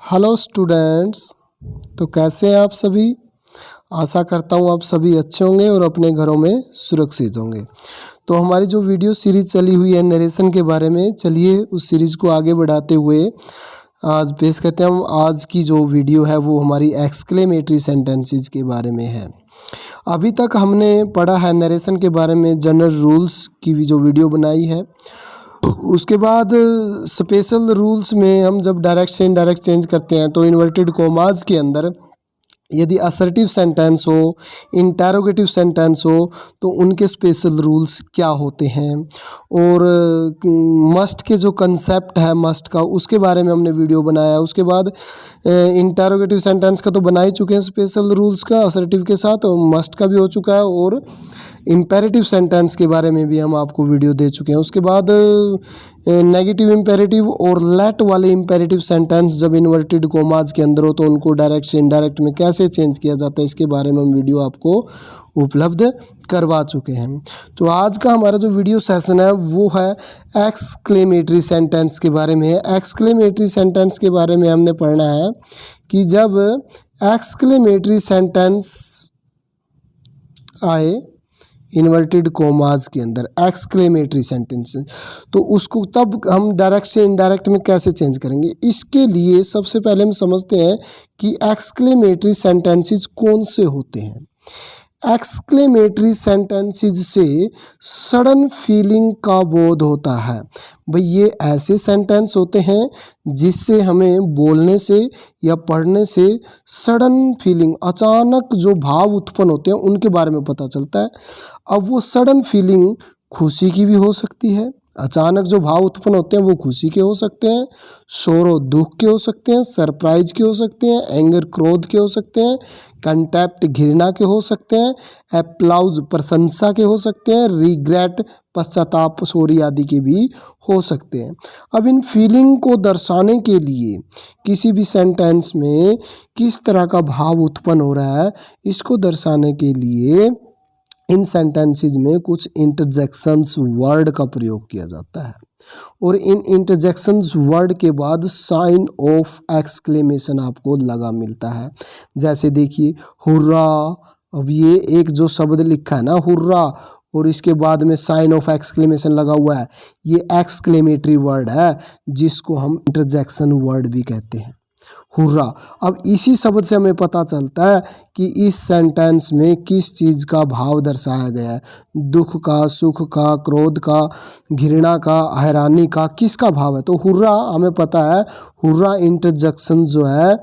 Hello students. तो कैसे हैं आप सभी। आशा करता हूँ आप सभी अच्छे होंगे और अपने घरों में सुरक्षित होंगे। तो हमारी जो वीडियो सीरीज चली हुई है नरेशन के बारे में, चलिए उस सीरीज को आगे बढ़ाते हुए आज पेश करते हैं। हम आज की जो वीडियो है वो हमारी एक्सक्लेमेटरी सेंटेंसेस के बारे में है। अभी तक हमने पढ़ा है नरेशन के बारे में, जनरल रूल्स की भी जो वीडियो बनाई है। उसके बाद स्पेशल रूल्स में हम जब डायरेक्ट से इनडायरेक्ट चेंज करते हैं तो इन्वर्टेड कॉमास के अंदर यदि असर्टिव सेंटेंस हो, इंटरोगेटिव सेंटेंस हो तो उनके स्पेशल रूल्स क्या होते हैं। और मस्ट के जो कंसेप्ट है मस्ट का, उसके बारे में हमने वीडियो बनाया। उसके बाद इंटरोगेटिव सेंटेंस का तो बना ही चुके हैं स्पेशल रूल्स का असर्टिव के साथ, और मस्ट का भी हो चुका है, और इम्पेरेटिव सेंटेंस के बारे में भी हम आपको वीडियो दे चुके हैं। उसके बाद नेगेटिव इम्पेरेटिव और लेट वाले इम्पेरेटिव सेंटेंस जब इन्वर्टेड कोमाज के अंदर हो तो उनको डायरेक्ट से इनडायरेक्ट में कैसे चेंज किया जाता है, इसके बारे में हम वीडियो आपको उपलब्ध करवा चुके हैं। तो आज का हमारा जो वीडियो सेशन है वो है एक्सक्लेमेटरी सेंटेंस के बारे में है। एक्सक्लेमेटरी सेंटेंस के बारे में हमने पढ़ना है कि जब एक्सक्लेमेटरी सेंटेंस आए इन्वर्टेड कोमाज के अंदर एक्सक्लेमेटरी सेंटेंस, तो उसको तब हम डायरेक्ट से इनडायरेक्ट में कैसे चेंज करेंगे। इसके लिए सबसे पहले हम समझते हैं कि एक्सक्लेमेटरी सेंटेंसेस कौन से होते हैं। एक्सक्लेमेटरी सेंटेंसेस से सडन फीलिंग का बोध होता है। भाई ये ऐसे सेंटेंस होते हैं जिससे हमें बोलने से या पढ़ने से सडन फीलिंग, अचानक जो भाव उत्पन्न होते हैं उनके बारे में पता चलता है। अब वो सडन फीलिंग खुशी की भी हो सकती है, अचानक जो भाव उत्पन्न होते हैं वो खुशी के हो सकते हैं, शोरो दुख के हो सकते हैं, सरप्राइज के हो सकते हैं, एंगर क्रोध के हो सकते हैं, कंटेप्ट घृणा के हो सकते हैं, एप्लाउज प्रशंसा के हो सकते हैं, रिग्रेट पश्चाताप सॉरी आदि के भी हो सकते हैं। अब इन फीलिंग को दर्शाने के लिए किसी भी सेंटेंस में किस तरह का भाव उत्पन्न हो रहा है, इसको दर्शाने के लिए इन सेंटेंसेस में कुछ इंटरजेक्शंस वर्ड का प्रयोग किया जाता है, और इन इंटरजेक्शंस वर्ड के बाद साइन ऑफ एक्सक्लेमेशन आपको लगा मिलता है। जैसे देखिए हुर्रा, अब ये एक जो शब्द लिखा है ना हुर्रा, और इसके बाद में साइन ऑफ एक्सक्लेमेशन लगा हुआ है, ये एक्सक्लेमेटरी वर्ड है जिसको हम इंटरजेक्शन वर्ड भी कहते हैं, हुर्रा। अब इसी शब्द से हमें पता चलता है कि इस सेंटेंस में किस चीज़ का भाव दर्शाया गया है, दुख का, सुख का, क्रोध का, घृणा का, हैरानी का, किसका भाव है। तो हुर्रा हमें पता है, हुर्रा इंटरजेक्शन जो है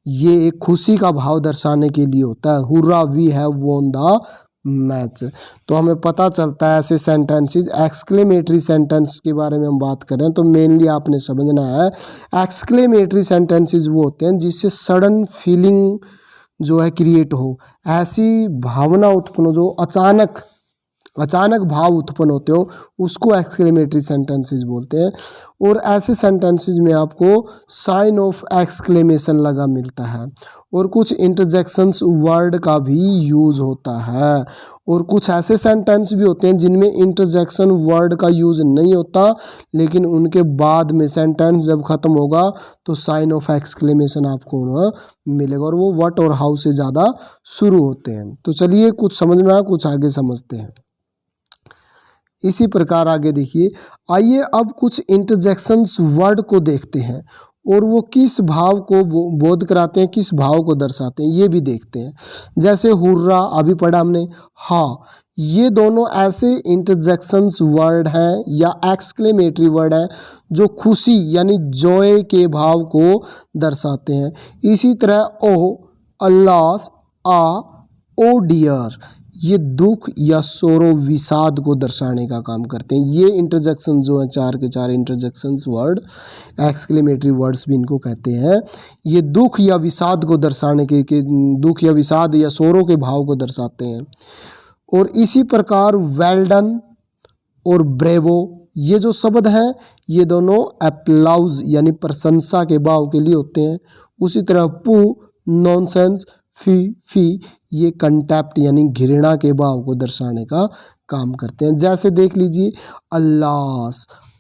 ये एक खुशी का भाव दर्शाने के लिए होता है। Hurrah we have won the match. तो हमें पता चलता है ऐसे सेंटेंसेस। एक्सक्लेमेटरी सेंटेंस के बारे में हम बात करें तो मेनली आपने समझना है एक्सक्लेमेटरी सेंटेंसेस वो होते हैं जिससे सडन फीलिंग जो है क्रिएट हो, ऐसी भावना उत्पन्न हो जो अचानक भाव उत्पन्न होते हो, उसको एक्सक्लेमेटरी सेंटेंसेस बोलते हैं। और ऐसे सेंटेंसेस में आपको साइन ऑफ एक्सक्लेमेशन लगा मिलता है, और कुछ इंटरजेक्शंस वर्ड का भी यूज़ होता है, और कुछ ऐसे सेंटेंस भी होते हैं जिनमें इंटरजेक्शन वर्ड का यूज़ नहीं होता, लेकिन उनके बाद में सेंटेंस जब ख़त्म होगा तो साइन ऑफ एक्सक्लेमेशन आपको ना मिलेगा, और वो व्हाट और हाउ से ज़्यादा शुरू होते हैं। तो चलिए कुछ समझ में आया, कुछ आगे समझते हैं। इसी प्रकार आगे देखिए, आइए अब कुछ इंटरजेक्शंस वर्ड को देखते हैं और वो किस भाव को बोध कराते हैं, किस भाव को दर्शाते हैं, ये भी देखते हैं। जैसे हुर्रा अभी पढ़ा हमने, हाँ, ये दोनों ऐसे इंटरजेक्शंस वर्ड हैं या एक्सक्लेमेटरी वर्ड हैं जो खुशी यानी जॉय के भाव को दर्शाते हैं। इसी तरह ओ, अल्लाह, आ, ओ डियर, ये दुख या सोरो विषाद को दर्शाने का काम करते हैं। ये इंटरजेक्शन जो है चार के चार इंटरजेक्शंस वर्ड, एक्सक्लेमेटरी वर्ड्स भी इनको कहते हैं। ये दुख या विषाद को दर्शाने के दुख या विषाद या सोरो के भाव को दर्शाते हैं। और इसी प्रकार वेल डन और ब्रेवो, ये जो शब्द हैं ये दोनों एप्लाउज यानी प्रशंसा के भाव के लिए होते हैं। उसी तरह पू, नॉनसेंस, फी, ये कंटेप्ट यानी घृणा के भाव को दर्शाने का काम करते हैं। जैसे देख लीजिए, अल्लाह,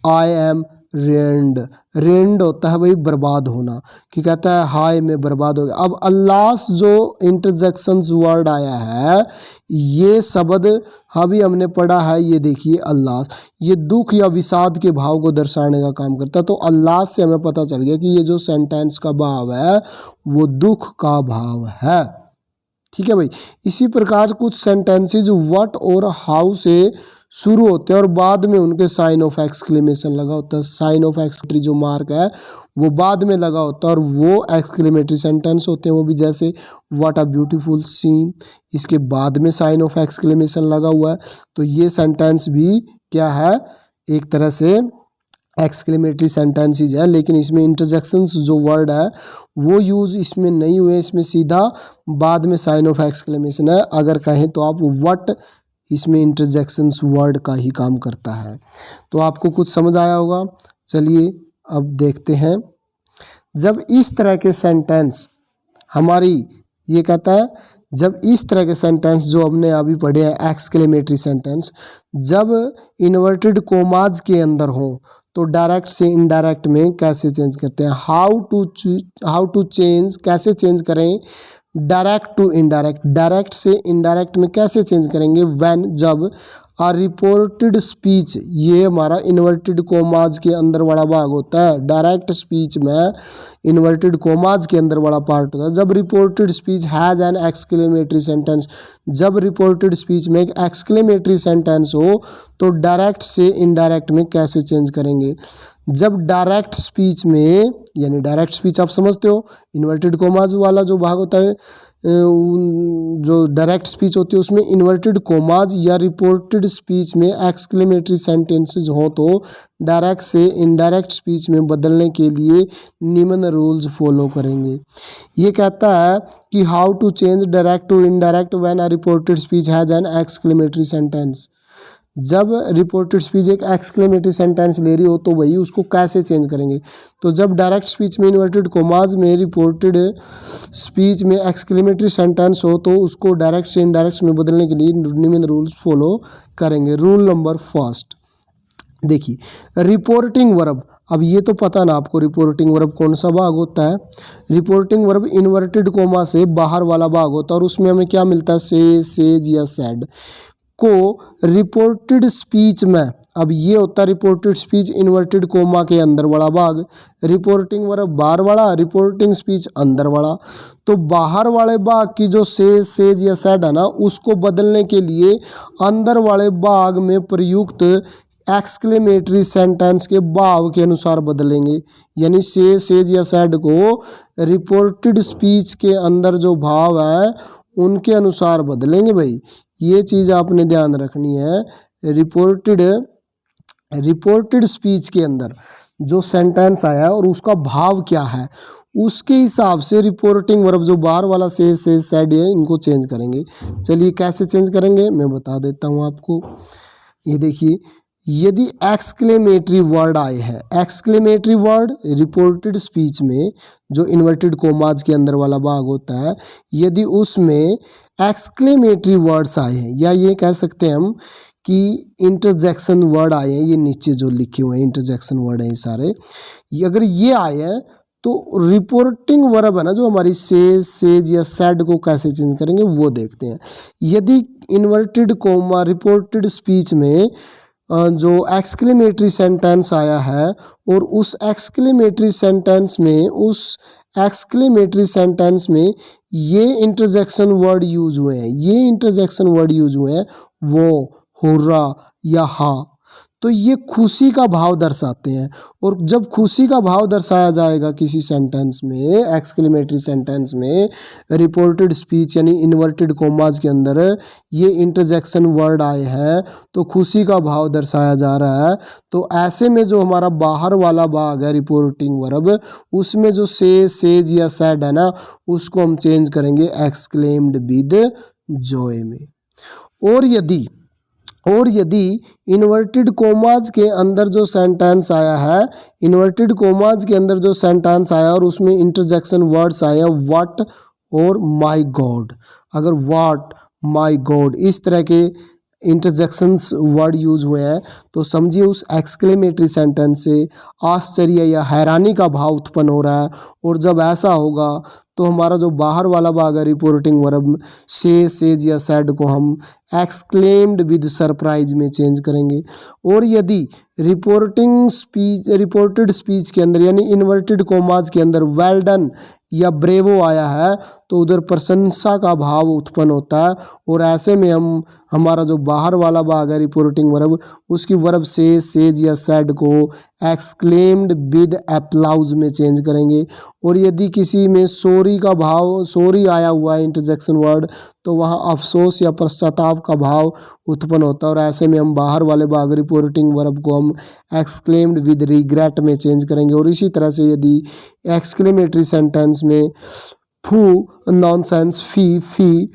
आई एम रेंड, रेंड होता है भाई बर्बाद होना, कि कहता है हाय मैं बर्बाद हो गया। अब अल्लास जो इंटरजेक्शंस वर्ड आया है, ये शब्द अभी हमने पढ़ा है, ये देखिए अल्लास, ये दुख या विषाद के भाव को दर्शाने का काम करता है। तो अल्लास से हमें पता चल गया कि ये जो सेंटेंस का भाव है वो दुख का भाव है। ठीक है भाई। इसी प्रकार कुछ सेंटेंसेज व्हाट और हाउ से शुरू होते हैं और बाद में उनके साइन ऑफ एक्सक्लेमेशन लगा होता है। साइन ऑफ एक्सक्लेमेटरी जो मार्क है वो बाद में लगा होता है और वो एक्सक्लेमेटरी सेंटेंस होते हैं। वो भी जैसे व्हाट अ ब्यूटीफुल सीन, इसके बाद में साइन ऑफ एक्सक्लेमेशन लगा हुआ है, तो ये सेंटेंस भी क्या है, एक तरह से एक्सक्लेमेटरी सेंटेंसेज है। लेकिन इसमें इंटरजेक्शंस जो वर्ड है वो यूज़ इसमें नहीं हुए, इसमें सीधा बाद में साइन ऑफ एक्सक्लेमेशन है। अगर कहें तो आप व्हाट, इसमें इंटरजेक्शंस वर्ड का ही काम करता है। तो आपको कुछ समझ आया होगा। चलिए अब देखते हैं, जब इस तरह के सेंटेंस हमारी, ये कहता है जब इस तरह के सेंटेंस जो हमने अभी पढ़े हैं एक्सक्लेमेटरी सेंटेंस, जब इन्वर्टेड कोमाज के अंदर हों तो डायरेक्ट से इनडायरेक्ट में कैसे चेंज करते हैं। हाउ टू चेंज, कैसे चेंज करें डायरेक्ट टू इनडायरेक्ट, डायरेक्ट से इनडायरेक्ट में कैसे चेंज करेंगे। व्हेन, जब आ रिपोर्टेड स्पीच, ये हमारा इन्वर्टेड कोमाज के अंदर वाला भाग होता है। डायरेक्ट स्पीच में इन्वर्टेड कोमाज के अंदर वाला पार्ट होता है। जब reported speech has an exclamatory sentence, जब रिपोर्टेड स्पीच में एक एक्सक्लेमेटरी सेंटेंस हो तो डायरेक्ट से इनडायरेक्ट में कैसे चेंज करेंगे। जब डायरेक्ट स्पीच में, यानी डायरेक्ट स्पीच आप समझते हो, इन्वर्टेड कोमाज वाला जो भाग होता है, जो डायरेक्ट स्पीच होती है उसमें इन्वर्टेड कोमाज या रिपोर्टेड स्पीच में एक्सक्लेमेटरी सेंटेंसेस हो तो डायरेक्ट से इनडायरेक्ट स्पीच में बदलने के लिए निम्न रूल्स फॉलो करेंगे। ये कहता है कि how to change direct to indirect when a reported speech has an exclamatory sentence. जब रिपोर्टेड स्पीच एक एक्सक्लेमेटरी सेंटेंस ले रही हो तो वही उसको कैसे चेंज करेंगे। तो जब डायरेक्ट स्पीच में इन्वर्टेड कोमाज में रिपोर्टेड स्पीच में एक्सक्लेमेटरी सेंटेंस हो तो उसको डायरेक्ट से इनडायरेक्ट में बदलने के लिए निम्न रूल्स फॉलो करेंगे। रूल नंबर फर्स्ट, देखिए रिपोर्टिंग वर्ब। अब ये तो पता ना आपको रिपोर्टिंग वर्ब कौन सा भाग होता है। रिपोर्टिंग वर्ब इन्वर्टेड कोमा से बाहर वाला भाग होता है और उसमें हमें क्या मिलता है, से, सेज या सैड को रिपोर्टेड स्पीच में। अब ये होता है रिपोर्टेड स्पीच इन्वर्टेड कोमा के अंदर वाला भाग, रिपोर्टिंग वर्ब बाहर वाला, रिपोर्टिंग स्पीच अंदर वाला। तो बाहर वाले भाग की जो से, सेज या सैड है ना, उसको बदलने के लिए अंदर वाले भाग में प्रयुक्त एक्सक्लेमेटरी सेंटेंस के भाव के अनुसार बदलेंगे। यानी से, सेज या सैड को रिपोर्टेड स्पीच के अंदर जो भाव है उनके अनुसार बदलेंगे। भाई ये चीज़ आपने ध्यान रखनी है। रिपोर्टेड स्पीच के अंदर जो सेंटेंस आया है और उसका भाव क्या है उसके हिसाब से रिपोर्टिंग वर्ब जो बाहर वाला से, सैड है, इनको चेंज करेंगे। चलिए कैसे चेंज करेंगे मैं बता देता हूँ आपको। ये देखिए, यदि एक्सक्लेमेटरी वर्ड आए हैं, एक्सक्लेमेटरी वर्ड रिपोर्टेड स्पीच में जो इन्वर्टेड कोमाज के अंदर वाला भाग होता है, यदि उसमें एक्सक्लेमेटरी वर्ड्स आए हैं, या ये कह सकते हैं हम कि इंटरजेक्शन वर्ड आए हैं, ये नीचे जो लिखे हुए हैं इंटरजेक्शन वर्ड हैं ये सारे, अगर ये आए हैं तो रिपोर्टिंग वर्ब है ना जो हमारी से, सेज या सैड को कैसे चेंज करेंगे वो देखते हैं। यदि इन्वर्टेड कोमा रिपोर्टेड स्पीच में जो एक्सक्लेमेटरी सेंटेंस आया है और उस एक्सक्लेमेटरी सेंटेंस में ये इंटरजेक्शन वर्ड यूज हुए हैं, ये इंटरजेक्शन वर्ड यूज हुए हैं, वो, हुर्रा या हा, तो ये खुशी का भाव दर्शाते हैं। और जब खुशी का भाव दर्शाया जाएगा किसी सेंटेंस में, एक्सक्लेमेटरी सेंटेंस में, रिपोर्टेड स्पीच यानी इन्वर्टेड कोमाज के अंदर ये इंटरजेक्शन वर्ड आए हैं तो खुशी का भाव दर्शाया जा रहा है। तो ऐसे में जो हमारा बाहर वाला भाग है रिपोर्टिंग वर्ब, उसमें जो से, सेज या सैड है ना, उसको हम चेंज करेंगे एक्सक्लेम्ड विद जॉय में। और यदि इन्वर्टेड कोमाज के अंदर जो सेंटेंस आया है, इन्वर्टेड कोमाज के अंदर जो सेंटेंस आया और उसमें इंटरजेक्शन वर्ड्स आए हैं व्हाट और माय गॉड, अगर व्हाट, माय गॉड इस तरह के इंटरजेक्शंस वर्ड यूज हुए हैं, तो समझिए उस एक्सक्लेमेटरी सेंटेंस से आश्चर्य या हैरानी का भाव उत्पन्न हो रहा है। और जब ऐसा होगा तो हमारा जो बाहर वाला भाग है रिपोर्टिंग वर्ब से, सेज या सैड को हम एक्सक्लेम्ड विद सरप्राइज में चेंज करेंगे। और यदि रिपोर्टेड स्पीच के अंदर यानी इन्वर्टेड कोमाज के अंदर वेल डन या ब्रेवो आया है तो उधर प्रशंसा का भाव उत्पन्न होता है। और ऐसे में हम हमारा जो बाहर वाला भाग है रिपोर्टिंग वर्ब उसकी वर्ब से, सेज या सैड को एक्सक्लेम्ड विद एप्लाउज में चेंज करेंगे। और यदि किसी में सॉरी का भाव, सॉरी आया हुआ है इंटरजेक्शन वर्ड, तो वहाँ अफसोस या पश्चाताप का भाव उत्पन्न होता है। और ऐसे में हम बाहर वाले भाग रिपोर्टिंग वर्ब को हम एक्सक्लेम्ड विद रिग्रेट में चेंज करेंगे। और इसी तरह से यदि एक्सक्लेमेटरी सेंटेंस में फू, नॉनसेंस, फी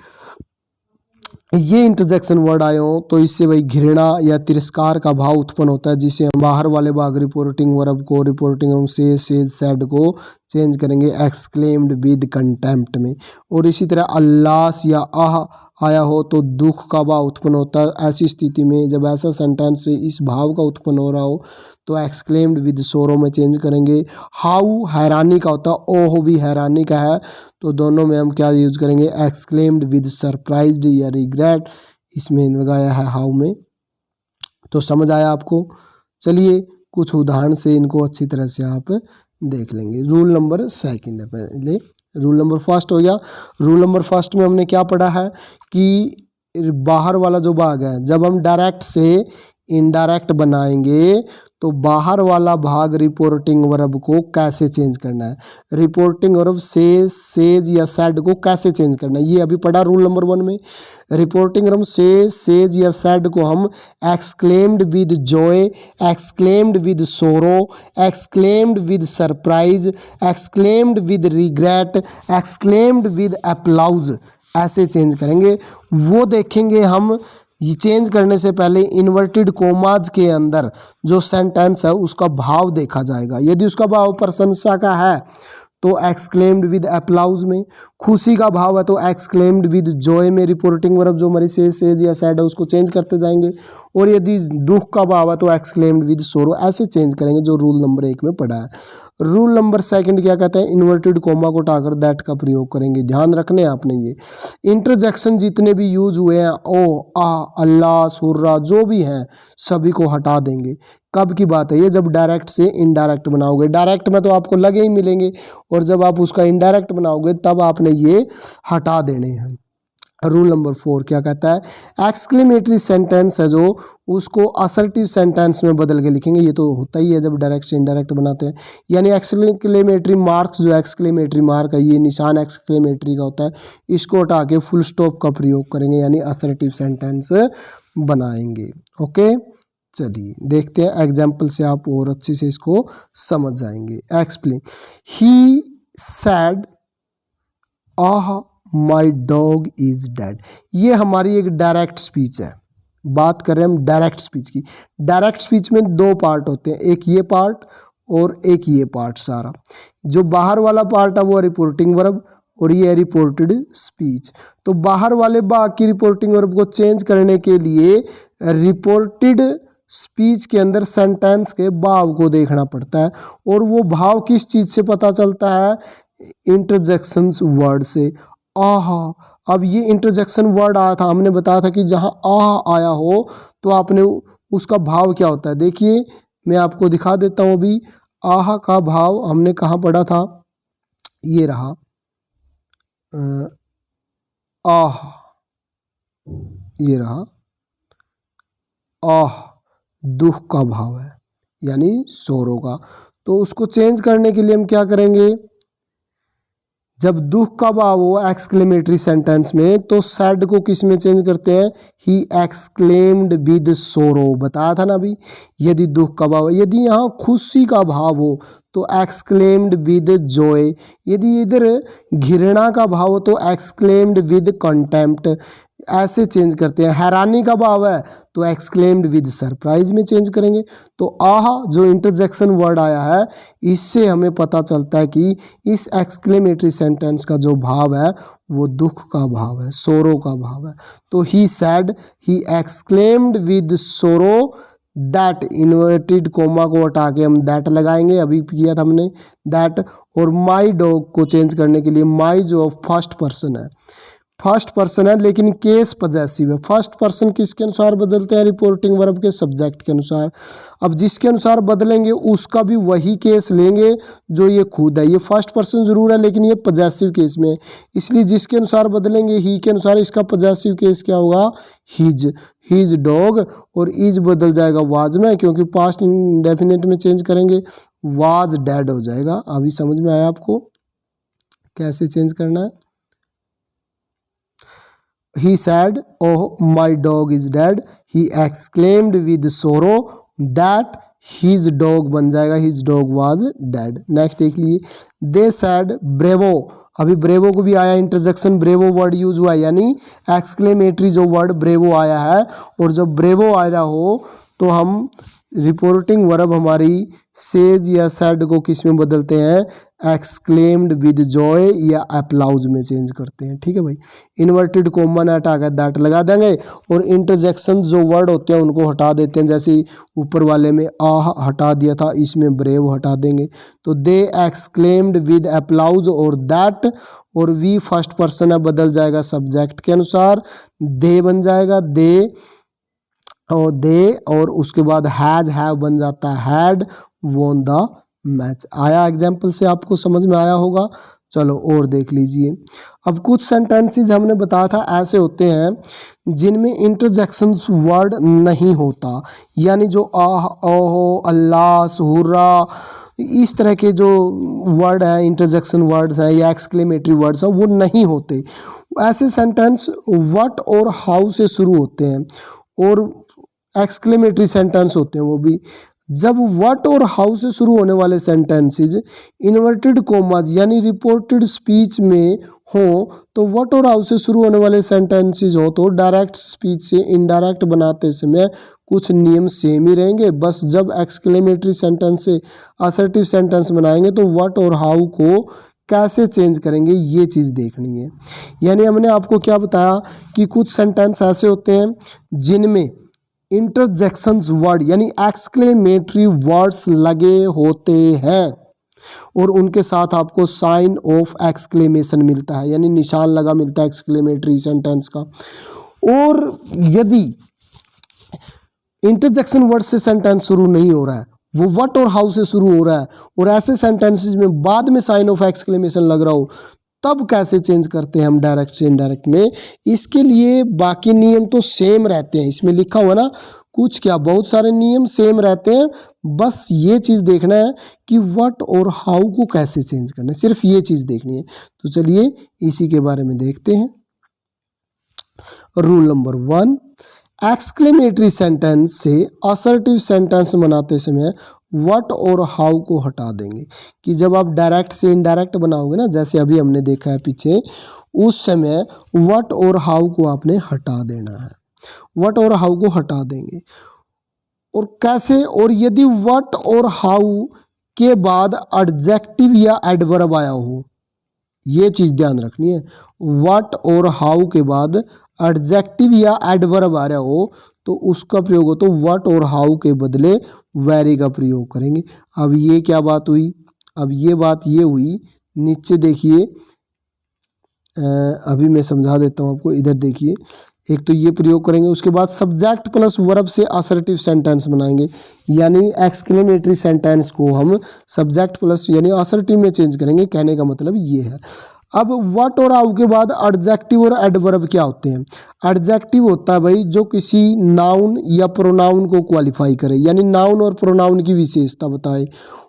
ये इंटरजेक्शन वर्ड आए हो तो इससे भाई घृणा या तिरस्कार का भाव उत्पन्न होता है, जिसे हम बाहर वाले भाग रिपोर्टिंग वर्ब को रिपोर्टिंग वर्ब से, सेज, सैड को चेंज करेंगे एक्सक्लेम्ड विद कंटेम्प्ट में। और इसी तरह अल्लास या आह आया हो तो दुख का भाव उत्पन्न होता है। ऐसी स्थिति में जब ऐसा सेंटेंस से इस भाव का उत्पन्न हो रहा हो तो एक्सक्लेम्ड विद सोरो में चेंज करेंगे। हाउ हैरानी का होता है, ओह भी हैरानी का है, तो दोनों में हम क्या यूज करेंगे एक्सक्लेम्ड विद सरप्राइज्ड या रिग्रेट, इसमें लगाया है हाउ में। तो समझ आया आपको? चलिए कुछ उदाहरण से इनको अच्छी तरह से आप देख लेंगे। रूल नंबर सेकंड है, पहले रूल नंबर फर्स्ट हो गया। रूल नंबर फर्स्ट में हमने क्या पढ़ा है कि बाहर वाला जो भाग है जब हम डायरेक्ट से इनडायरेक्ट बनाएंगे तो बाहर वाला भाग रिपोर्टिंग वर्ब को कैसे चेंज करना है, रिपोर्टिंग वर्ब से, सेज या सैड को कैसे चेंज करना है, ये अभी पढ़ा रूल नंबर 1 में। रिपोर्टिंग वर्ब से, सेज या सैड को हम exclaimed with joy, exclaimed with sorrow, exclaimed with surprise, exclaimed with regret, exclaimed with applause ऐसे चेंज करेंगे। वो देखेंगे हम। ये चेंज करने से पहले इन्वर्टेड कोमाज के अंदर जो सेंटेंस है उसका भाव देखा जाएगा। यदि उसका भाव प्रशंसा का है तो एक्सक्लेम्ड विद अप्लाउज में, खुशी का भाव है तो एक्सक्लेम्ड विद जॉय में रिपोर्टिंग वर्ब जो हमारी से, सेज या सैड है उसको चेंज करते जाएंगे। और यदि दुख का भाव है तो एक्सक्लेम्ड विद सोरो, ऐसे चेंज करेंगे जो रूल नंबर 1 में पढ़ा है। रूल नंबर सेकंड क्या कहते हैं, इन्वर्टेड कोमा को हटाकर दैट का प्रयोग करेंगे। ध्यान रखने आपने ये इंटरजेक्शन जितने भी यूज हुए हैं, ओ, आ, अल्लाह, सुर्रा जो भी हैं सभी को हटा देंगे। कब की बात है ये, जब डायरेक्ट से इनडायरेक्ट बनाओगे। डायरेक्ट में तो आपको लगे ही मिलेंगे और जब आप उसका इनडायरेक्ट बनाओगे तब आपने ये हटा देने हैं। रूल नंबर 4 क्या कहता है, एक्सक्लेमेटरी सेंटेंस है जो उसको असर्टिव सेंटेंस में बदल के लिखेंगे। ये तो होता ही है जब डायरेक्ट से इनडायरेक्ट बनाते हैं। यानी एक्सक्लेमेटरी मार्क्स, जो एक्सक्लेमेटरी मार्क है ये निशान एक्सक्लेमेटरी का होता है, इसको हटा के फुल स्टॉप का प्रयोग करेंगे यानी असर्टिव सेंटेंस बनाएंगे। ओके, चलिए देखते हैं एग्जाम्पल से आप और अच्छे से इसको समझ जाएंगे। Explain, he sad ah my dog is dead. ये हमारी एक डायरेक्ट स्पीच है। बात करें हम डायरेक्ट स्पीच की। डायरेक्ट स्पीच में 2 पार्ट होते हैं, एक ये पार्ट और एक ये पार्ट। सारा जो बाहर वाला पार्ट है वो रिपोर्टिंग वर्ब और ये है रिपोर्टेड स्पीच। तो बाहर वाले भाग की रिपोर्टिंग वर्ब को चेंज करने के लिए रिपोर्टेड स्पीच के अंदर सेंटेंस के भाव को देखना पड़ता है। और वो भाव किस चीज से पता चलता है, इंटरजेक्शंस वर्ड से। आह, अब ये इंटरजेक्शन वर्ड आया था, हमने बताया था कि जहां आह आया हो तो आपने उसका भाव क्या होता है। देखिए मैं आपको दिखा देता हूं अभी। आह का भाव हमने कहाँ पढ़ा था, ये रहा आह, ये रहा आह, दुख का भाव है यानी सोरो का। तो उसको चेंज करने के लिए हम क्या करेंगे, जब दुख का भाव हो एक्सक्लेमेटरी सेंटेंस में तो सैड को किस में चेंज करते हैं, ही एक्सक्लेम्ड विद सोरो, बताया था ना अभी। यदि दुख का भाव, यदि यहाँ खुशी का भाव हो तो एक्सक्लेम्ड विद जॉय। यदि इधर घृणा का भाव हो तो एक्सक्लेम्ड विद कंटेम्प्ट। ऐसे चेंज करते हैं। हैरानी का भाव है तो एक्सक्लेम्ड विद सरप्राइज में चेंज करेंगे। तो आह जो इंटरजेक्शन वर्ड आया है इससे हमें पता चलता है कि इस एक्सक्लेमेटरी सेंटेंस का जो भाव है वो दुख का भाव है, सोरो का भाव है। तो ही सैड, ही एक्सक्लेम्ड विद सोरो दैट, इन्वर्टेड कोमा को हटा के हम दैट लगाएंगे, अभी किया था हमने दैट। और माई डॉग को चेंज करने के लिए माई जो फर्स्ट पर्सन है, फर्स्ट पर्सन है लेकिन केस पजेसिव है। फर्स्ट पर्सन किसके अनुसार बदलते हैं? रिपोर्टिंग वर्ब के सब्जेक्ट के अनुसार। अब जिसके अनुसार बदलेंगे उसका भी वही केस लेंगे जो ये खुद है। ये फर्स्ट पर्सन जरूर है लेकिन ये पजेसिव केस में है, इसलिए जिसके अनुसार बदलेंगे ही के अनुसार इसका पजेसिव केस क्या होगा? His, his dog. और इज बदल जाएगा वाज में, क्योंकि पास्ट इंडेफिनिट में चेंज करेंगे वाज डेड हो जाएगा। अभी समझ में आया आपको कैसे चेंज करना है? He said, "Oh, my dog is dead." He exclaimed with sorrow that his dog बन जाएगा his dog was dead. Next देख लिए, they said bravo। अभी ब्रेवो को भी आया इंटरजेक्शन, ब्रेवो वर्ड यूज हुआ है, यानी एक्सक्लेमेटरी जो वर्ड ब्रेवो आया है। और जब ब्रेवो आ रहा हो तो हम रिपोर्टिंग वर्ब हमारी सेज या सैड को किस में बदलते हैं? एक्सक्लेम्ड विद जॉय या अप्लाउज में चेंज करते हैं। ठीक है भाई, इन्वर्टेड कोमा ने हटा कर दैट लगा देंगे और इंटरजेक्शन जो वर्ड होते हैं उनको हटा देते हैं। जैसे ऊपर वाले में आह हटा दिया था, इसमें ब्रेव हटा देंगे। तो दे एक्सक्लेम्ड विद अप्लाउज और दैट, और वी फर्स्ट पर्सन है बदल जाएगा सब्जेक्ट के अनुसार, दे बन जाएगा दे और दे, और उसके बाद हैज हैव बन जाता है हैड वोन द मैच। आया एग्जाम्पल से आपको समझ में आया होगा। चलो और देख लीजिए। अब कुछ सेंटेंसेस हमने बताया था ऐसे होते हैं जिनमें इंटरजेक्शन वर्ड नहीं होता, यानी जो आह ओहो अल्लाह सुहुर्रा इस तरह के जो वर्ड हैं इंटरजेक्शन वर्ड्स हैं या एक्सक्लेमेटरी वर्ड्स हैं वो नहीं होते। ऐसे सेंटेंस व्हाट और हाउ से शुरू होते हैं और एक्सक्लेमेटरी सेंटेंस होते हैं वो भी। जब व्हाट और हाउ से शुरू होने वाले सेंटेंसेस इन्वर्टेड कोमाज यानी रिपोर्टेड स्पीच में हो तो व्हाट और हाउ से शुरू होने वाले सेंटेंसेस हो तो डायरेक्ट स्पीच से इनडायरेक्ट बनाते समय कुछ नियम सेम ही रहेंगे। बस जब एक्सक्लेमेटरी सेंटेंस से असर्टिव सेंटेंस बनाएंगे तो व्हाट और हाउ को कैसे चेंज करेंगे ये चीज़ देखनी है। यानी हमने आपको क्या बताया कि कुछ सेंटेंस ऐसे होते हैं जिनमें इंटरजेक्शंस वर्ड यानी एक्सक्लेमेटरी वर्ड्स लगे होते हैं और उनके साथ आपको साइन ऑफ एक्सक्लेमेशन मिलता है, यानी निशान लगा मिलता है एक्सक्लेमेटरी सेंटेंस का। और यदि इंटरजेक्शन वर्ड से सेंटेंस शुरू नहीं हो रहा है, वो व्हाट और हाउ से शुरू हो रहा है और ऐसे सेंटेंसेस में बाद में साइन ऑफ एक्सक्लेमेशन लग रहा हो, तब कैसे चेंज करते हैं हम डायरेक्ट से इनडायरेक्ट में? इसके लिए बाकी नियम तो सेम रहते हैं, इसमें लिखा हुआ ना कुछ क्या बहुत सारे नियम सेम रहते हैं। बस ये चीज़ देखना है कि व्हाट और हाउ को कैसे चेंज करना है, सिर्फ ये चीज़ देखनी है। तो चलिए इसी के बारे में देखते हैं। रूल नंबर 1, एक्सक्लेमेटरी सेंटेंस से असर्टिव सेंटेंस बनाते समय व्हाट और हाउ को हटा देंगे। कि जब आप डायरेक्ट से इनडायरेक्ट बनाओगे ना, जैसे अभी हमने देखा है पीछे, उस समय व्हाट और हाउ को आपने हटा देना है, व्हाट और हाउ को हटा देंगे। और कैसे? और यदि व्हाट और हाउ के बाद एडजेक्टिव या एडवर्ब आया हो, ये चीज़ ध्यान रखनी है। व्हाट और हाउ के बाद एडजेक्टिव या एडवर्ब आ रहा हो तो उसका प्रयोग हो तो व्हाट और हाउ के बदले वेरी का प्रयोग करेंगे। अब ये क्या बात हुई? अब ये बात ये हुई, नीचे देखिए, अभी मैं समझा देता हूँ आपको। इधर देखिए, एक तो ये प्रयोग करेंगे, उसके बाद सब्जेक्ट प्लस वर्ब से असर्टिव सेंटेंस बनाएंगे, यानी एक्सक्लेमेटरी सेंटेंस को हम सब्जेक्ट प्लस यानी असर्टिव में चेंज करेंगे। कहने का मतलब ये है। अब व्हाट और हाउ के बाद एडजेक्टिव और एडवर्ब क्या होते हैं? एडजेक्टिव होता है भाई जो किसी नाउन या प्रोनाउन को क्वालिफाई करे, यानी नाउन और प्रोनाउन की विशेषता बताए।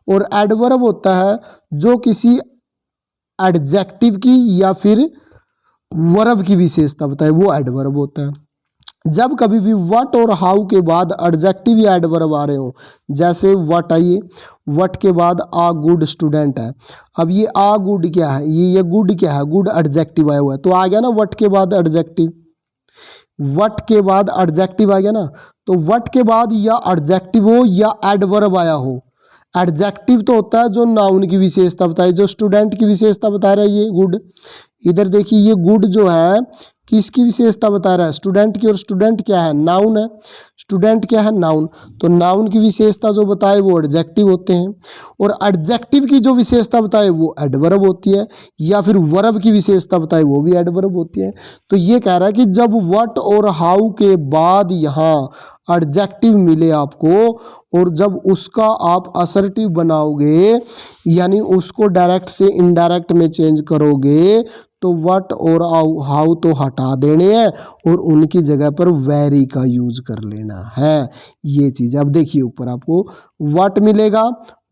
और एडवर्ब होता है जो किसी एडजेक्टिव की या फिर वर्ब की विशेषता बताए, वो एडवर्ब होता है। जब कभी भी व्हाट और हाउ के बाद एडजेक्टिव या एडवर्ब आ रहे हो, जैसे व्हाट आइए, व्हाट के बाद आ गुड स्टूडेंट है। अब ये आ गुड क्या है? ये गुड क्या है? गुड एडजेक्टिव आया हुआ है, तो आ गया ना व्हाट के बाद एडजेक्टिव। वट के बाद एडजेक्टिव आ गया ना, तो वट के बाद या एडजेक्टिव हो या एडवर्ब आया हो। एडजेक्टिव तो होता है जो नाउन की विशेषता बताए, जो स्टूडेंट की विशेषता बता रहा है ये गुड। इधर देखिए ये गुड जो है किसकी विशेषता बता रहा है, स्टूडेंट की, और स्टूडेंट क्या है, नाउन है। स्टूडेंट क्या है, नाउन। तो नाउन की विशेषता जो बताए वो एडजेक्टिव होते हैं, और एडजेक्टिव की जो विशेषता बताए वो एडवर्ब होती है, या फिर वर्ब की विशेषता बताए वो भी एडवर्ब होती है। तो ये कह रहा है कि जब व्हाट और हाउ के बाद यहाँ एडजेक्टिव मिले आपको, और जब उसका आप असर्टिव बनाओगे, यानी उसको डायरेक्ट से इनडायरेक्ट में चेंज करोगे, तो व्हाट और हाउ तो हटा देने हैं और उनकी जगह पर वेरी का यूज कर लेना है। ये चीज़ अब देखिए ऊपर आपको व्हाट मिलेगा,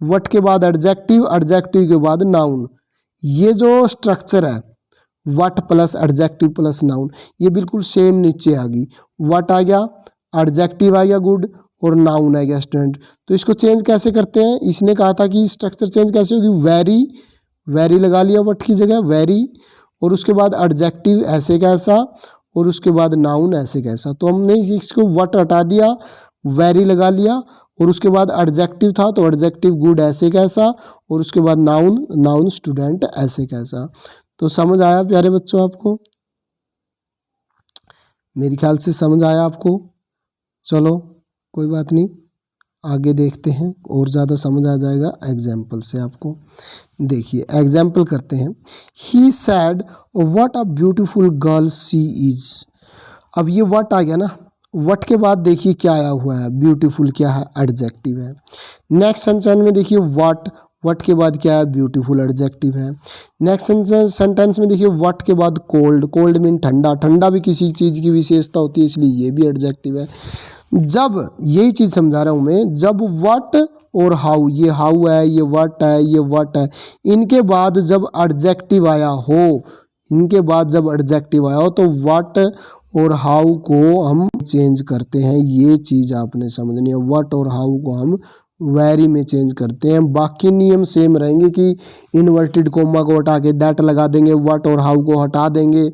व्हाट के बाद एडजेक्टिव, एडजेक्टिव के बाद नाउन। ये जो स्ट्रक्चर है what plus adjective plus noun, ये बिल्कुल सेम नीचे आ गई। व्हाट आ गया, एडजेक्टिव आ गया गुड, और नाउन आ गया स्टूडेंट। तो इसको चेंज कैसे करते हैं, इसने कहा था कि स्ट्रक्चर चेंज कैसे होगी, वेरी, वेरी लगा लिया व्हाट की जगह वेरी, और उसके बाद एडजेक्टिव ऐसे कैसा, और उसके बाद नाउन ऐसे कैसा। तो हमने इसको व्हाट हटा दिया, वेरी लगा लिया, और उसके बाद एडजेक्टिव था तो एडजेक्टिव गुड ऐसे कैसा, और उसके बाद नाउन, नाउन स्टूडेंट ऐसे कैसा। तो समझ आया प्यारे बच्चों आपको, मेरे ख्याल से समझ आया आपको। चलो कोई बात नहीं, आगे देखते हैं, और ज़्यादा समझ आ जाएगा एग्जाम्पल से आपको। देखिए एग्जाम्पल करते हैं। He said what a beautiful girl she is. अब ये व्हाट आ गया ना, व्हाट के बाद देखिए क्या आया हुआ है, ब्यूटीफुल क्या है, एडजेक्टिव है। नेक्स्ट सेंटेंस में देखिए व्हाट, व्हाट के बाद क्या है, ब्यूटीफुल एडजेक्टिव है। नेक्स्ट सेंटेंस में देखिए व्हाट के बाद कोल्ड, कोल्ड मीन ठंडा, ठंडा भी किसी चीज़ की विशेषता होती है, इसलिए ये भी एडजेक्टिव है। जब यही चीज़ समझा रहा हूँ मैं, जब व्हाट और हाउ, ये हाउ है, ये व्हाट है, ये व्हाट है, इनके बाद जब एडजेक्टिव आया हो, इनके बाद जब एडजेक्टिव आया हो, तो व्हाट और हाउ को हम चेंज करते हैं। ये चीज़ आपने समझनी है, व्हाट और हाउ को हम वेरी में चेंज करते हैं। बाकी नियम सेम रहेंगे कि इन्वर्टेड कोमा को हटा के दैट लगा देंगे, व्हाट और हाउ को हटा देंगे,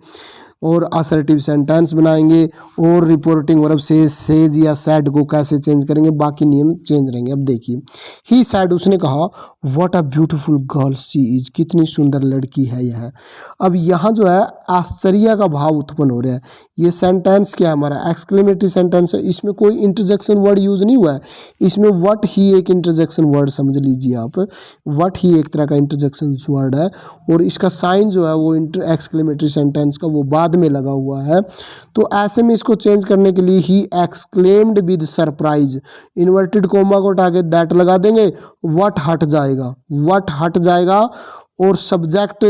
और असर्टिव सेंटेंस बनाएंगे, और रिपोर्टिंग वर्ब से सेज या सैड को कैसे चेंज करेंगे, बाकी नियम चेंज रहेंगे। अब देखिए ही सैड, उसने कहा what a beautiful girl she is, कितनी सुंदर लड़की है यह। अब यहाँ जो है आश्चर्य का भाव उत्पन्न हो रहा है। ये सेंटेंस क्या है हमारा, एक्सक्लेमेटरी सेंटेंस है, इसमें कोई इंटरजेक्शन वर्ड यूज नहीं हुआ है। इसमें व्हाट ही एक इंटरजेक्शन वर्ड समझ लीजिए आप, व्हाट ही एक तरह का इंटरजेक्शन वर्ड है, और इसका साइन जो है वो एक्सक्लेमेटरी सेंटेंस का वो बाद में लगा हुआ है। तो ऐसे में इसको चेंज करने के लिए he exclaimed with surprise, inverted comma को हटा के दैट लगा देंगे, व्हाट हट जाएगा, व्हाट हट जाएगा, और सब्जेक्ट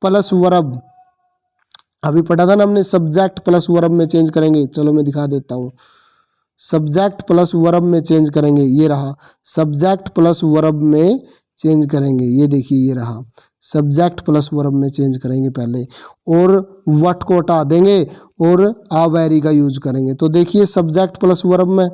प्लस वर्ब, अभी पढ़ा था ना हमने, सब्जेक्ट प्लस वर्ब में चेंज करेंगे। चलो मैं दिखा देता हूँ, सब्जेक्ट प्लस वर्ब में चेंज करेंगे, ये रहा सब्जेक्ट प्लस वर्ब में चेंज करेंगे, ये देखिए ये रहा सब्जेक्ट प्लस वर्ब में चेंज करेंगे पहले, और व्हाट को हटा देंगे और आ वेरी का यूज करेंगे। तो देखिए सब्जेक्ट प्लस वर्ब में,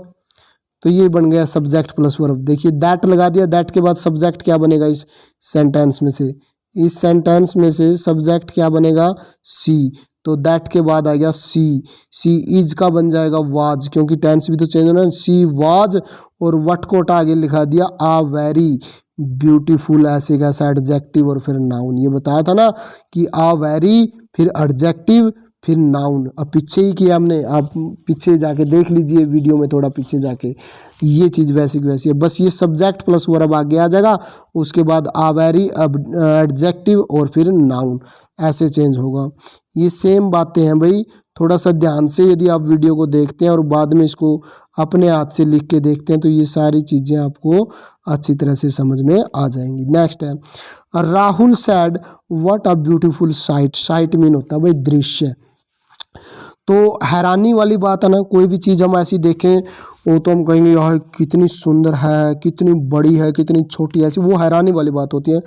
तो ये बन गया सब्जेक्ट प्लस वर्ब। देखिए दैट लगा दिया, दैट के बाद सब्जेक्ट क्या बनेगा इस सेंटेंस में से, इस सेंटेंस में से सब्जेक्ट क्या बनेगा, सी। तो दैट के बाद आ गया सी, सी इज का बन जाएगा वाज, क्योंकि टेंस भी तो चेंज होना है, सी वाज, और व्हाट को हटा आगे लिखा दिया आ वेरी ब्यूटीफुल, ऐसे कैसा एडजेक्टिव और फिर नाउन। ये बताया था ना कि आ वेरी, फिर एडजेक्टिव, फिर नाउन। अब पीछे ही किया हमने, आप पीछे जाके देख लीजिए वीडियो में, थोड़ा पीछे जाके, ये चीज़ वैसी की वैसी है, बस ये सब्जेक्ट प्लस वर्ब आगे आ जाएगा, उसके बाद आ वेरी, एडजेक्टिव, और फिर नाउन, ऐसे चेंज होगा। ये सेम बातें हैं भाई, थोड़ा सा ध्यान से यदि आप वीडियो को देखते हैं और बाद में इसको अपने हाथ से लिख के देखते हैं, तो ये सारी चीज़ें आपको अच्छी तरह से समझ में आ जाएंगी। नेक्स्ट है Rahul sad what a beautiful sight, site mean होता है भाई दृश्य। तो हैरानी वाली बात है ना, कोई भी चीज़ हम ऐसी देखें वो तो हम कहेंगे यार कितनी सुंदर है, कितनी बड़ी है, कितनी छोटी है, ऐसी वो हैरानी वाली बात होती है।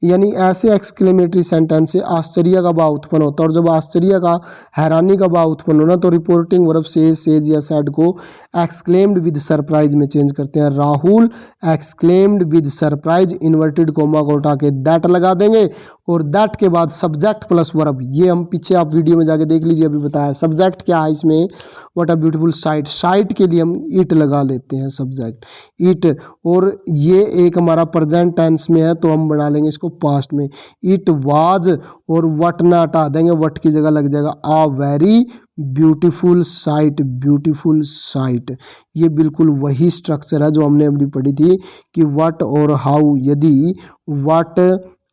यानी ऐसे एक्सक्लेमेटरी सेंटेंस से आश्चर्य का भाव उत्पन्न होता है, और जब आश्चर्य का, हैरानी का भाव उत्पन्न होना, तो रिपोर्टिंग वर्ब से सेज या सैड को एक्सक्लेम्ड विद सरप्राइज में चेंज करते हैं। Rahul exclaimed with surprise, inverted comma को उठा के दैट लगा देंगे, और दैट के बाद सब्जेक्ट प्लस वर्ब। ये हम पीछे आप वीडियो में जाके देख लीजिए, अभी बताया। सब्जेक्ट क्या है इसमें, what a beautiful sight, site के लिए हम इट लगा लेते हैं, सब्जेक्ट इट। और ये एक हमारा प्रेजेंट टेंस में है, तो हम बना लेंगे इसको पास्ट में। इट वाज, और वट ना हटा देंगे, वट की जगह लग जाएगा a very beautiful sight, beautiful sight. ये बिल्कुल वही स्ट्रक्चर है जो हमने अभी पढ़ी थी कि व्हाट और हाउ। यदि व्हाट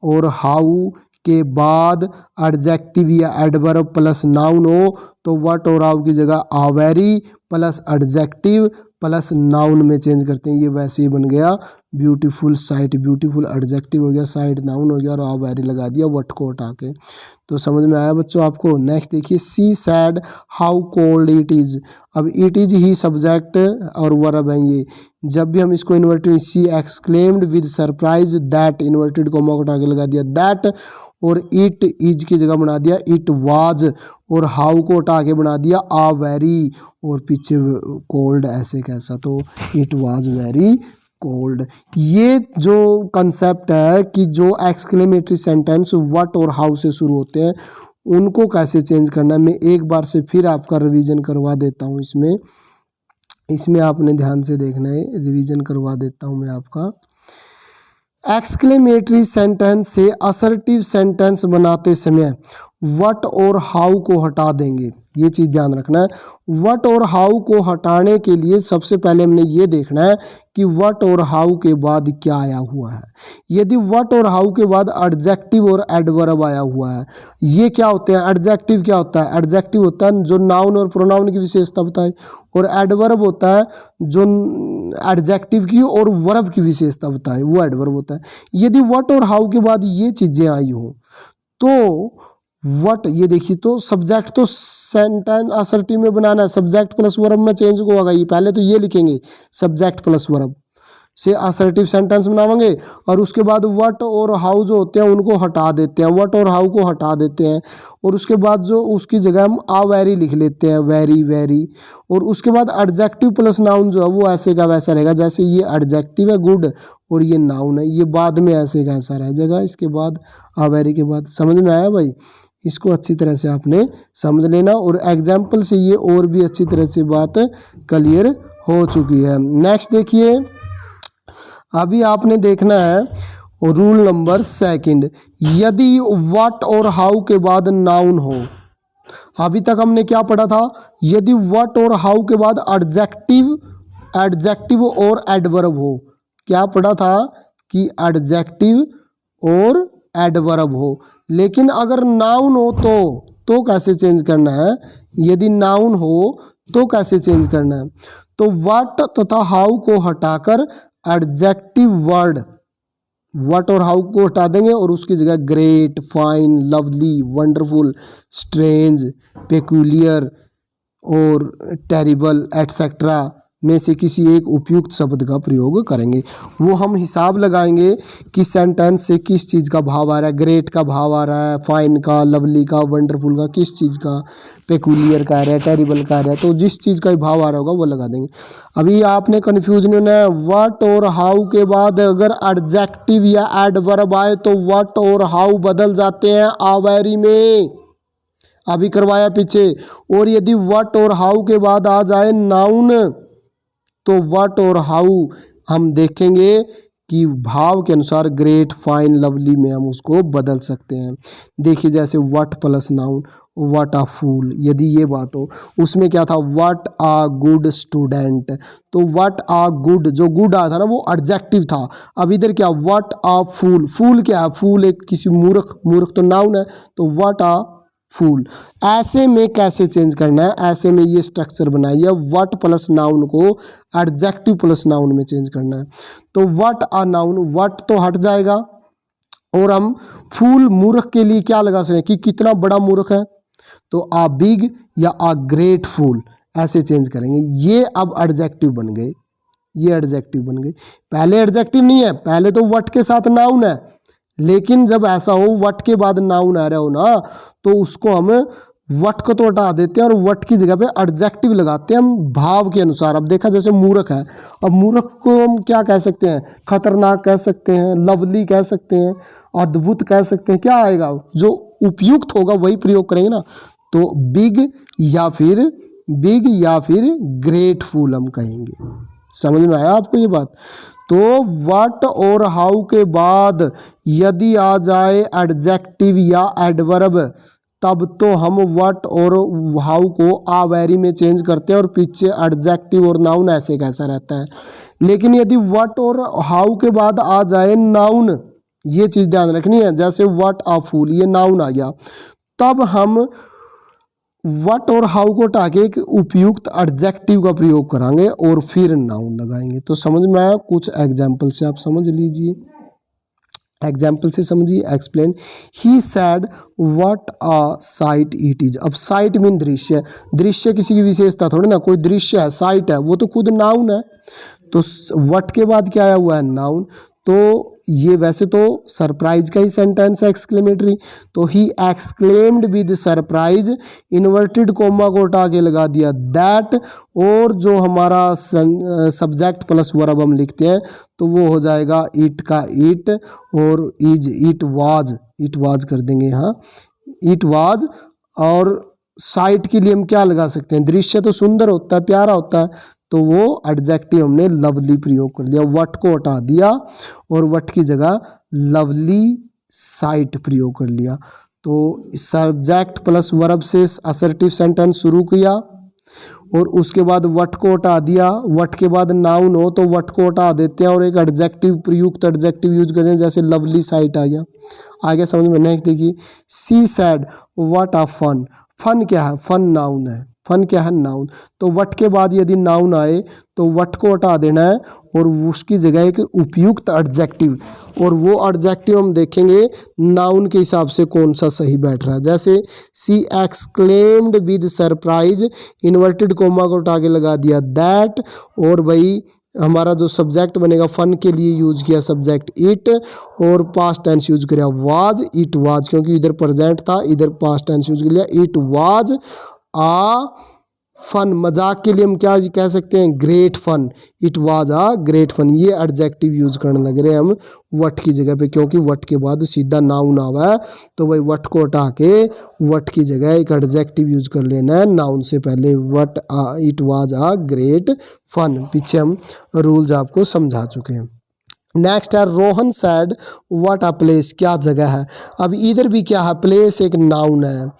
और हाउ के बाद एडजेक्टिव या एडवर्ब प्लस नाउन हो, तो व्हाट और हाउ की जगह a very plus adjective plus noun में चेंज करते हैं। ये वैसे ही बन गया ब्यूटीफुल साइट, ब्यूटीफुल एडजेक्टिव हो गया, साइट नाउन हो गया, और आ वेरी लगा दिया व्हाट को हटा के। तो समझ में आया बच्चों आपको। नेक्स्ट देखिए, she said how cold it is. अब इट इज ही सब्जेक्ट और वर्ब है ये। जब भी हम इसको inverted, she exclaimed with surprise that, inverted comma को उठा के लगा दिया दैट, और इट इज की जगह बना दिया इट वाज, और हाउ को उठा के बना दिया आ वेरी, और पीछे कोल्ड ऐसे कैसा, तो इट वाज वेरी कोल्ड। ये जो कंसेप्ट है कि जो एक्सक्लेमेटरी सेंटेंस व्हाट और हाउ से शुरू होते हैं, उनको कैसे चेंज करना है, मैं एक बार से फिर आपका रिवीजन करवा देता हूँ। इसमें आपने ध्यान से देखना है, रिवीजन करवा देता हूँ मैं आपका। एक्सक्लेमेटरी सेंटेंस से असर्टिव सेंटेंस बनाते समय व्हाट और हाउ को हटा देंगे, ये चीज़ ध्यान रखना है। व्हाट और हाउ को हटाने के लिए सबसे पहले हमने ये देखना है कि व्हाट और हाउ के बाद क्या आया हुआ है। यदि व्हाट और हाउ के बाद एडजेक्टिव और एडवर्ब आया हुआ है, ये क्या होते हैं, एडजेक्टिव क्या होता है, एडजेक्टिव होता है जो नाउन और प्रोनाउन की विशेषता बताए, और एडवर्ब होता है जो एडजेक्टिव की और वर्ब की विशेषता बताए, वो एडवर्ब होता है। यदि व्हाट और हाउ के बाद ये चीज़ें आई हो, तो व्हाट, ये देखिए, तो सब्जेक्ट तो सेंटेंस असर्टिव में बनाना है, सब्जेक्ट प्लस वर्ब में चेंज होगा। ये पहले तो ये लिखेंगे सब्जेक्ट प्लस वर्ब से असर्टिव सेंटेंस बनाएंगे, और उसके बाद व्हाट और हाउ जो होते हैं उनको हटा देते हैं, व्हाट और हाउ को हटा देते हैं, और उसके बाद जो उसकी जगह हम आ वेरी लिख लेते हैं, वेरी वेरी। और उसके बाद एडजेक्टिव प्लस नाउन जो है वो ऐसे का वैसा रहेगा, जैसे ये एडजेक्टिव है गुड, और ये नाउन है, ये बाद में ऐसे का ऐसा रह जाएगा, इसके बाद आ वेरी के बाद। समझ में आया भाई, इसको अच्छी तरह से आपने समझ लेना, और एग्जाम्पल से ये और भी अच्छी तरह से बात क्लियर हो चुकी है। नेक्स्ट देखिए, अभी आपने देखना है रूल नंबर सेकंड, यदि व्हाट और हाउ के बाद नाउन हो। अभी तक हमने क्या पढ़ा था, यदि व्हाट और हाउ के बाद एडजेक्टिव और एडवर्ब हो। क्या पढ़ा था कि एडजेक्टिव और एडवर्ब हो, लेकिन अगर नाउन हो तो कैसे चेंज करना है, यदि नाउन हो तो कैसे चेंज करना है, तो व्हाट तथा हाउ को हटाकर एडजेक्टिव वर्ड व्हाट और हाउ को हटा देंगे, और उसकी जगह great, fine, lovely, wonderful, strange, peculiar और टेरिबल एटसेट्रा में से किसी एक उपयुक्त शब्द का प्रयोग करेंगे। वो हम हिसाब लगाएंगे कि सेंटेंस से किस चीज़ का भाव आ रहा है, ग्रेट का भाव आ रहा है, फाइन का, लवली का, वंडरफुल का, किस चीज़ का, पेक्यूलियर का आ रहा है, टेरिबल का आ रहा है, तो जिस चीज़ का भाव आ रहा होगा वो लगा देंगे। अभी आपने कन्फ्यूज नहीं होना है, व्हाट और हाउ के बाद अगर एडजेक्टिव या एडवर्ब आए तो व्हाट और हाउ बदल जाते हैं आ वेरी में, अभी करवाया पीछे। और यदि व्हाट और हाउ के बाद आ जाए नाउन, तो व्हाट और हाउ हम देखेंगे कि भाव के अनुसार ग्रेट, फाइन, लवली में हम उसको बदल सकते हैं। देखिए जैसे व्हाट प्लस नाउन, व्हाट आ फूल, यदि ये बात हो, उसमें क्या था, व्हाट आ गुड स्टूडेंट, तो व्हाट आ गुड, जो गुड आया था ना वो एडजेक्टिव था। अब इधर क्या, व्हाट आ फूल, फूल क्या है, फूल एक किसी मूर्ख, मूर्ख तो नाउन है, तो व्हाट आ फूल। ऐसे में कैसे चेंज करना है, ऐसे में ये स्ट्रक्चर बनाइए, व्हाट प्लस नाउन को एडजेक्टिव प्लस नाउन में चेंज करना है। तो व्हाट आ नाउन, व्हाट तो हट जाएगा, और हम फूल मूर्ख के लिए क्या लगा सकते हैं कि कितना बड़ा मूर्ख है, तो आ बिग या आ ग्रेट फूल, ऐसे चेंज करेंगे। ये अब एडजेक्टिव बन गए, ये एडजेक्टिव बन गए। पहले एडजेक्टिव नहीं है, पहले तो व्हाट के साथ नाउन है, लेकिन जब ऐसा हो व्हाट के बाद नाउन आ रहा हो ना, तो उसको हम व्हाट को तो हटा देते हैं और व्हाट की जगह पे एडजेक्टिव लगाते हैं हम भाव के अनुसार। अब देखा जैसे मूर्ख है, अब मूर्ख को हम क्या कह सकते हैं? खतरनाक कह सकते हैं, लवली कह सकते हैं, अद्भुत कह सकते हैं। क्या आएगा? जो उपयुक्त होगा वही प्रयोग करेंगे ना। तो बिग या फिर ग्रेटफुल हम कहेंगे। समझ में आया आपको ये बात? तो व्हाट और हाउ के बाद यदि आ जाए एडजेक्टिव या एडवर्ब, तब तो हम व्हाट और हाउ को आ वेरी में चेंज करते हैं और पीछे एडजेक्टिव और नाउन ऐसे कैसा रहता है। लेकिन यदि व्हाट और हाउ के बाद आ जाए नाउन, ये चीज़ ध्यान रखनी है। जैसे व्हाट अ फूल, ये नाउन आ गया, तब हम व्हाट और हाउ को हटा के एक उपयुक्त एडजेक्टिव का प्रयोग कराएंगे और फिर नाउन लगाएंगे। तो समझ में आया? कुछ एग्जाम्पल से आप समझ लीजिए, एग्जाम्पल से समझिए। Explain. He said what a site it is. अब साइट मीन दृश्य, दृश्य किसी की विशेषता थोड़ी ना, कोई दृश्य है, साइट है, वो तो खुद नाउन है। तो व्हाट के बाद क्या आया हुआ है? नाउन। तो ये वैसे तो सरप्राइज का ही सेंटेंस है, एक्सक्लेमेटरी। तो he exclaimed with surprise, inverted comma को हटा के लगा दिया दैट, और जो हमारा सब्जेक्ट प्लस वर्ब हम लिखते हैं तो वो हो जाएगा इट का इट, और इज इट वाज कर देंगे यहाँ, इट वाज। और साइट के लिए हम क्या लगा सकते हैं? दृश्य तो सुंदर होता है, प्यारा होता है, तो वो एडजेक्टिव हमने लवली प्रयोग कर लिया। व्हाट को हटा दिया और व्हाट की जगह लवली साइट प्रयोग कर लिया। तो सब्जेक्ट प्लस वर्ब से असर्टिव सेंटेंस शुरू किया और उसके बाद व्हाट को हटा दिया। व्हाट के बाद नाउन हो तो व्हाट को हटा देते हैं और एक एडजेक्टिव, प्रयुक्त एडजेक्टिव यूज करते हैं, जैसे लवली साइट आ गया। आगे समझ में? नेक्स्ट देखिए। She said what a fun. Fun क्या है? फन नाउन है। फन क्या है? नाउन। तो व्हाट के बाद यदि नाउन आए तो व्हाट को हटा देना है और उसकी जगह एक उपयुक्त एडजेक्टिव, और वो एडजेक्टिव हम देखेंगे नाउन के हिसाब से कौन सा सही बैठ रहा है। जैसे she exclaimed with surprise, inverted comma को हटा के लगा दिया दैट, और भाई हमारा जो सब्जेक्ट बनेगा फन के लिए यूज किया सब्जेक्ट इट, और पास्ट टेंस यूज किया वाज, इट वाज, क्योंकि इधर प्रेजेंट था, इधर पास्ट टेंस यूज किया इट वाज आ फन। मजाक के लिए हम क्या कह सकते हैं? Great fun, it was a great fun. ये एडजेक्टिव यूज करने लग रहे हैं हम व्हाट की जगह पे, क्योंकि व्हाट के बाद सीधा नाउन आवा है, तो भाई व्हाट को हटा के व्हाट की जगह एक एडजेक्टिव यूज कर लेना है नाउन से पहले। What it was a great fun. पीछे हम रूल्स आपको समझा चुके हैं। नेक्स्ट है Rohan said what a place. क्या जगह है? अब इधर भी क्या है? प्लेस एक नाउन है।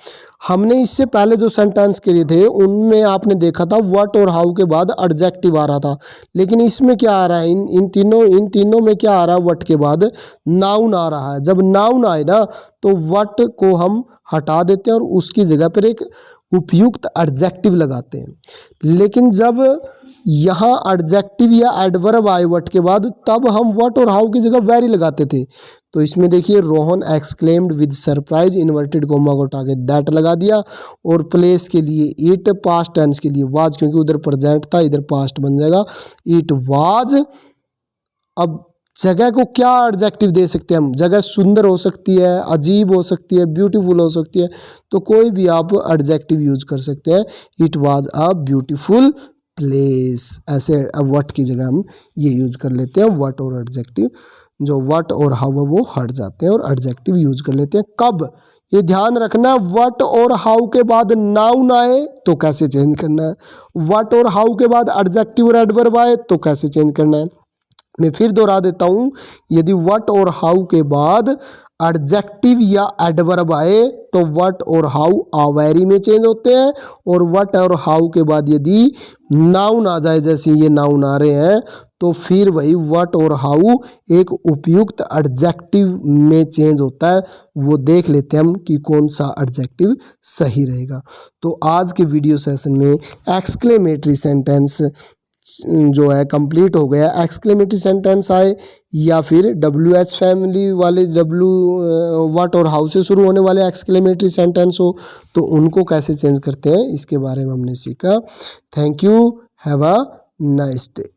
हमने इससे पहले जो सेंटेंस किए थे उनमें आपने देखा था व्हाट और हाउ के बाद एडजेक्टिव आ रहा था, लेकिन इसमें क्या आ रहा है? इन तीनों में क्या आ रहा है? व्हाट के बाद नाउन आ रहा है। जब नाउन आए ना तो व्हाट को हम हटा देते हैं और उसकी जगह पर एक उपयुक्त एडजेक्टिव लगाते हैं। लेकिन जब यहाँ एडजेक्टिव या एडवर्ब आए व्हाट के बाद, तब हम व्हाट और हाउ की जगह वेरी लगाते थे। तो इसमें देखिए Rohan exclaimed with surprise, inverted comma को हटा के दैट लगा दिया, और प्लेस के लिए इट, पास्ट टेंस के लिए वाज, क्योंकि उधर प्रेजेंट था इधर पास्ट बन जाएगा इट वाज। अब जगह को क्या एडजेक्टिव दे सकते हैं हम? जगह सुंदर हो सकती है, अजीब हो सकती है, ब्यूटीफुल हो सकती है, तो कोई भी आप एडजेक्टिव यूज कर सकते हैं। It was a beautiful place, ऐसे व्हाट की जगह हम ये यूज कर लेते हैं। व्हाट और एडजेक्टिव, जो व्हाट और हाउ है वो हट जाते हैं और एडजेक्टिव यूज कर लेते हैं। कब? ये ध्यान रखना, व्हाट और हाउ के बाद नाउन आए तो कैसे चेंज करना है, व्हाट और हाउ के बाद एडजेक्टिव और एडवर्ब आए तो कैसे चेंज करना है। मैं फिर दोहरा देता हूँ, यदि व्हाट और हाउ के बाद एडजेक्टिव या एडवर्ब आए तो व्हाट और हाउ आवेरी में चेंज होते हैं, और व्हाट और हाउ के बाद यदि नाउन आ जाए, जैसे ये नाउन आ रहे हैं, तो फिर वही व्हाट और हाउ एक उपयुक्त एडजेक्टिव में चेंज होता है। वो देख लेते हैं हम कि कौन सा एडजेक्टिव सही रहेगा। तो आज के वीडियो सेशन में एक्सक्लेमेटरी सेंटेंस जो है कंप्लीट हो गया, एक्सक्लेमेटरी सेंटेंस आए या फिर WH फैमिली वाले व्हाट और हाउ से शुरू होने वाले एक्सक्लेमेटरी सेंटेंस हो, तो उनको कैसे चेंज करते हैं इसके बारे में हमने सीखा। Thank you, have a nice day.